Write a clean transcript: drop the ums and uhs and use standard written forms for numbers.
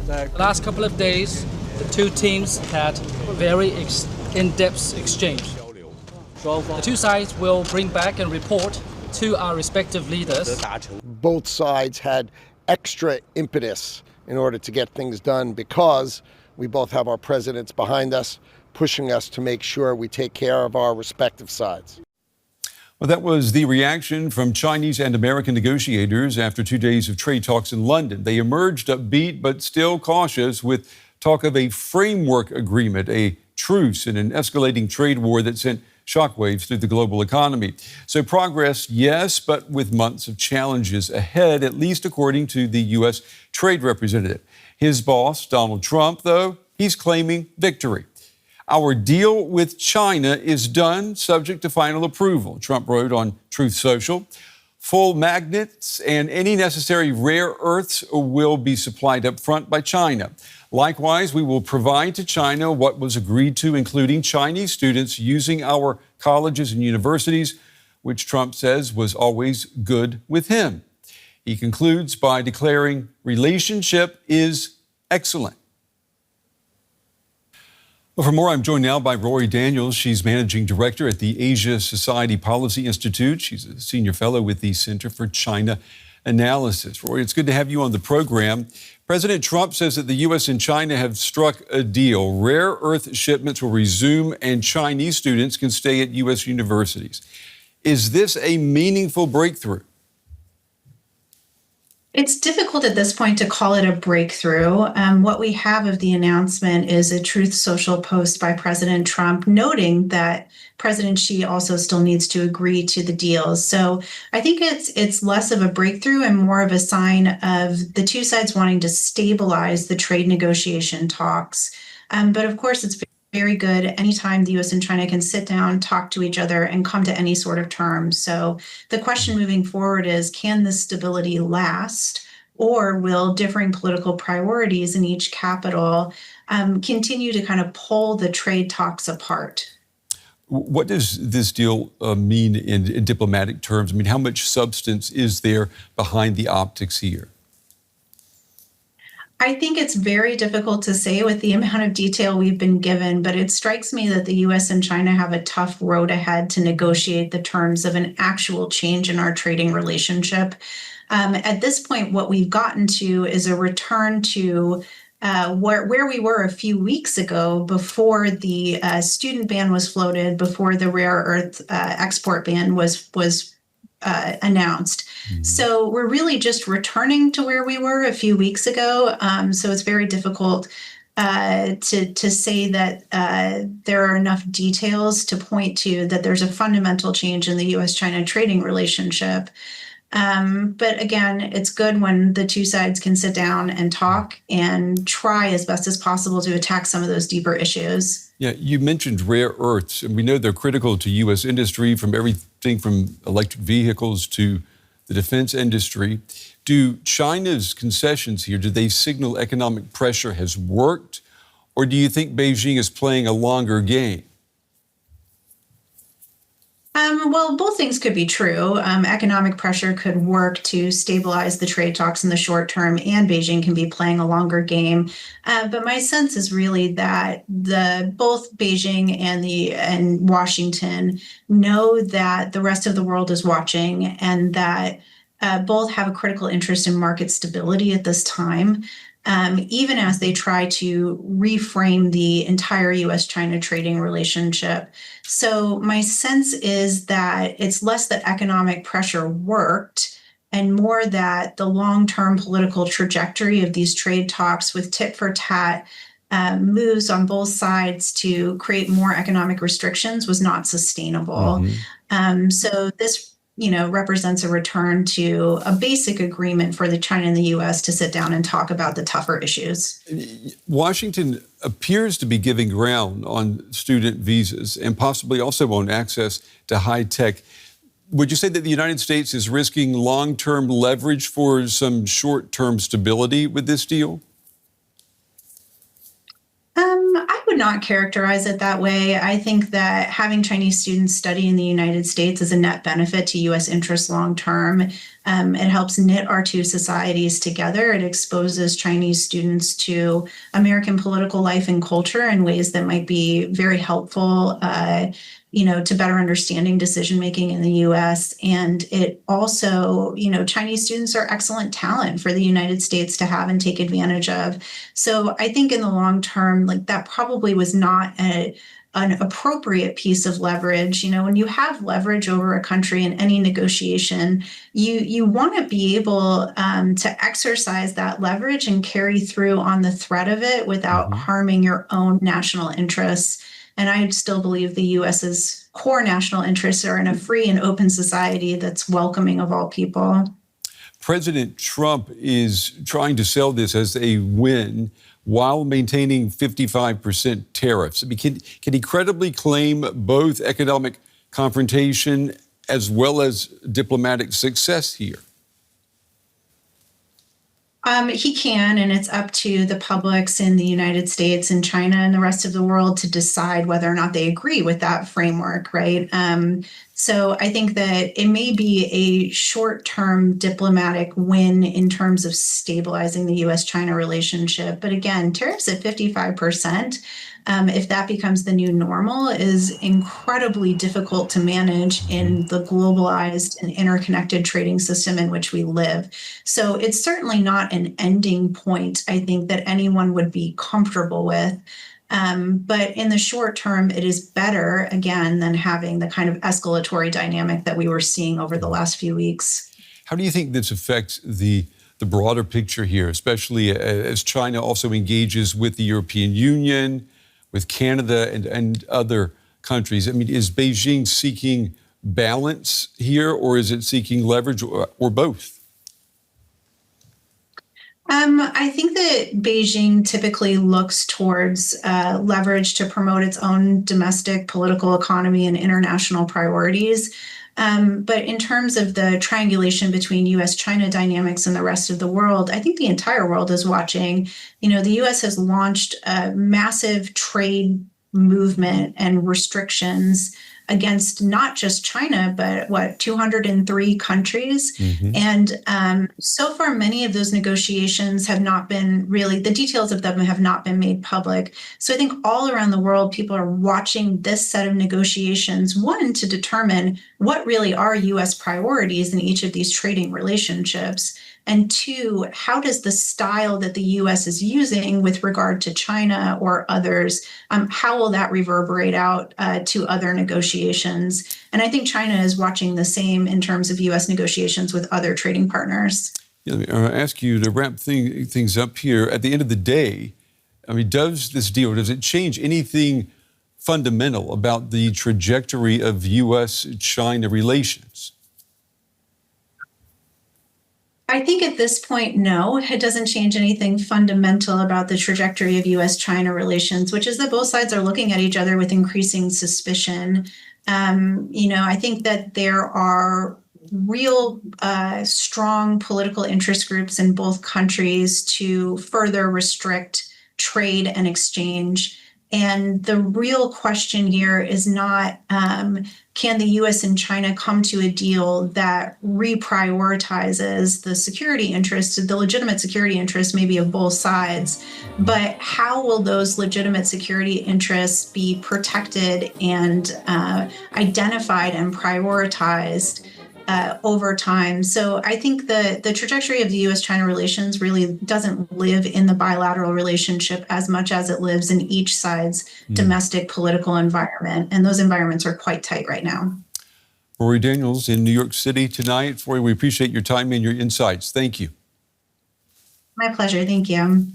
The last couple of days, the two teams had very in-depth exchange. The two sides will bring back and report to our respective leaders. Both sides had extra impetus in order to get things done because we both have our presidents behind us, pushing us to make sure we take care of our respective sides. Well, that was the reaction from Chinese and American negotiators after 2 days of trade talks in London. They emerged upbeat but still cautious with talk of a framework agreement, a truce in an escalating trade war that sent shockwaves through the global economy. So progress, yes, but with months of challenges ahead, at least according to the U.S. trade representative. His boss, Donald Trump, though, he's claiming victory. Our deal with China is done, subject to final approval, Trump wrote on Truth Social. Full magnets and any necessary rare earths will be supplied up front by China. Likewise, we will provide to China what was agreed to, including Chinese students using our colleges and universities, which Trump says was always good with him. He concludes by declaring relationship is excellent. Well, for more, I'm joined now by Rorry Daniels. She's managing director at the Asia Society Policy Institute. She's a senior fellow with the Center for China Analysis. Rorry, it's good to have you on the program. President Trump says that the U.S. and China have struck a deal. Rare earth shipments will resume and Chinese students can stay at U.S. universities. Is this a meaningful breakthrough? It's difficult at this point to call it a breakthrough. What we have of the announcement is a Truth Social post by President Trump noting that President Xi also still needs to agree to the deals. So I think it's less of a breakthrough and more of a sign of the two sides wanting to stabilize the trade negotiation talks. But of course, it's very good anytime the U.S. and China can sit down, talk to each other, and come to any sort of terms. So the question moving forward is, can this stability last, or will differing political priorities in each capital continue to kind of pull the trade talks apart? What does this deal mean in diplomatic terms? I mean, how much substance is there behind the optics here? I think it's very difficult to say with the amount of detail we've been given, but it strikes me that the U.S. and China have a tough road ahead to negotiate the terms of an actual change in our trading relationship. At this point, what we've gotten to is a return to where we were a few weeks ago before the student ban was floated, before the rare earth export ban was announced. Mm-hmm. So we're really just returning to where we were a few weeks ago. So it's very difficult to say that there are enough details to point to that there's a fundamental change in the U.S.-China trading relationship. But again, it's good when the two sides can sit down and talk and try as best as possible to attack some of those deeper issues. Yeah, you mentioned rare earths, and we know they're critical to U.S. industry, from everything from electric vehicles to the defense industry. Do China's concessions here, do they signal economic pressure has worked, or do you think Beijing is playing a longer game? Well, both things could be true. Economic pressure could work to stabilize the trade talks in the short term, and Beijing can be playing a longer game. But my sense is really that both Beijing and Washington know that the rest of the world is watching, and that both have a critical interest in market stability at this time. Even as they try to reframe the entire U.S.-China trading relationship. So my sense is that it's less that economic pressure worked and more that the long-term political trajectory of these trade talks with tit-for-tat moves on both sides to create more economic restrictions was not sustainable. Mm-hmm. So this represents a return to a basic agreement for the China and the U.S. to sit down and talk about the tougher issues. Washington appears to be giving ground on student visas and possibly also on access to high tech. Would you say that the United States is risking long-term leverage for some short-term stability with this deal? I would not characterize it that way. I think that having Chinese students study in the United States is a net benefit to U.S. interests long term. It helps knit our two societies together. It exposes Chinese students to American political life and culture in ways that might be very helpful, to better understanding decision making in the U.S. And it also, Chinese students are excellent talent for the United States to have and take advantage of. So I think in the long term, that probably was not an appropriate piece of leverage. When you have leverage over a country in any negotiation, you want to be able to exercise that leverage and carry through on the threat of it without harming your own national interests. And I still believe the U.S.'s core national interests are in a free and open society that's welcoming of all people. President Trump is trying to sell this as a win while maintaining 55% tariffs. I mean, can he credibly claim both economic confrontation as well as diplomatic success here? He can, and it's up to the publics in the United States and China and the rest of the world to decide whether or not they agree with that framework, right? So I think that it may be a short-term diplomatic win in terms of stabilizing the U.S.-China relationship. But again, tariffs at 55%, if that becomes the new normal, is incredibly difficult to manage in the globalized and interconnected trading system in which we live. So it's certainly not an ending point, I think, that anyone would be comfortable with. But in the short term, it is better, again, than having the kind of escalatory dynamic that we were seeing over the last few weeks. How do you think this affects the broader picture here, especially as China also engages with the European Union, with Canada and other countries? I mean, is Beijing seeking balance here, or is it seeking leverage, or both? I think that Beijing typically looks towards leverage to promote its own domestic political economy and international priorities. But in terms of the triangulation between U.S.-China dynamics and the rest of the world, I think the entire world is watching. The U.S. has launched a massive trade movement and restrictions against not just China, but 203 countries. And so far, many of those negotiations have not been really, the details of them have not been made public. So I think all around the world, people are watching this set of negotiations, one, to determine what really are U.S. priorities in each of these trading relationships. And two, how does the style that the U.S. is using with regard to China or others, how will that reverberate out to other negotiations? And I think China is watching the same in terms of U.S. negotiations with other trading partners. Yeah, let me ask you to wrap things up here. At the end of the day, I mean, does it change anything fundamental about the trajectory of U.S.-China relations? I think at this point, no, it doesn't change anything fundamental about the trajectory of U.S.-China relations, which is that both sides are looking at each other with increasing suspicion. I think that there are real strong political interest groups in both countries to further restrict trade and exchange. And the real question here is not, can the U.S. and China come to a deal that reprioritizes the security interests, the legitimate security interests maybe of both sides, but how will those legitimate security interests be protected and identified and prioritized over time? So I think the trajectory of the U.S.-China relations really doesn't live in the bilateral relationship as much as it lives in each side's domestic political environment. And those environments are quite tight right now. Rorry Daniels in New York City tonight. Rorry, we appreciate your time and your insights. Thank you. My pleasure. Thank you.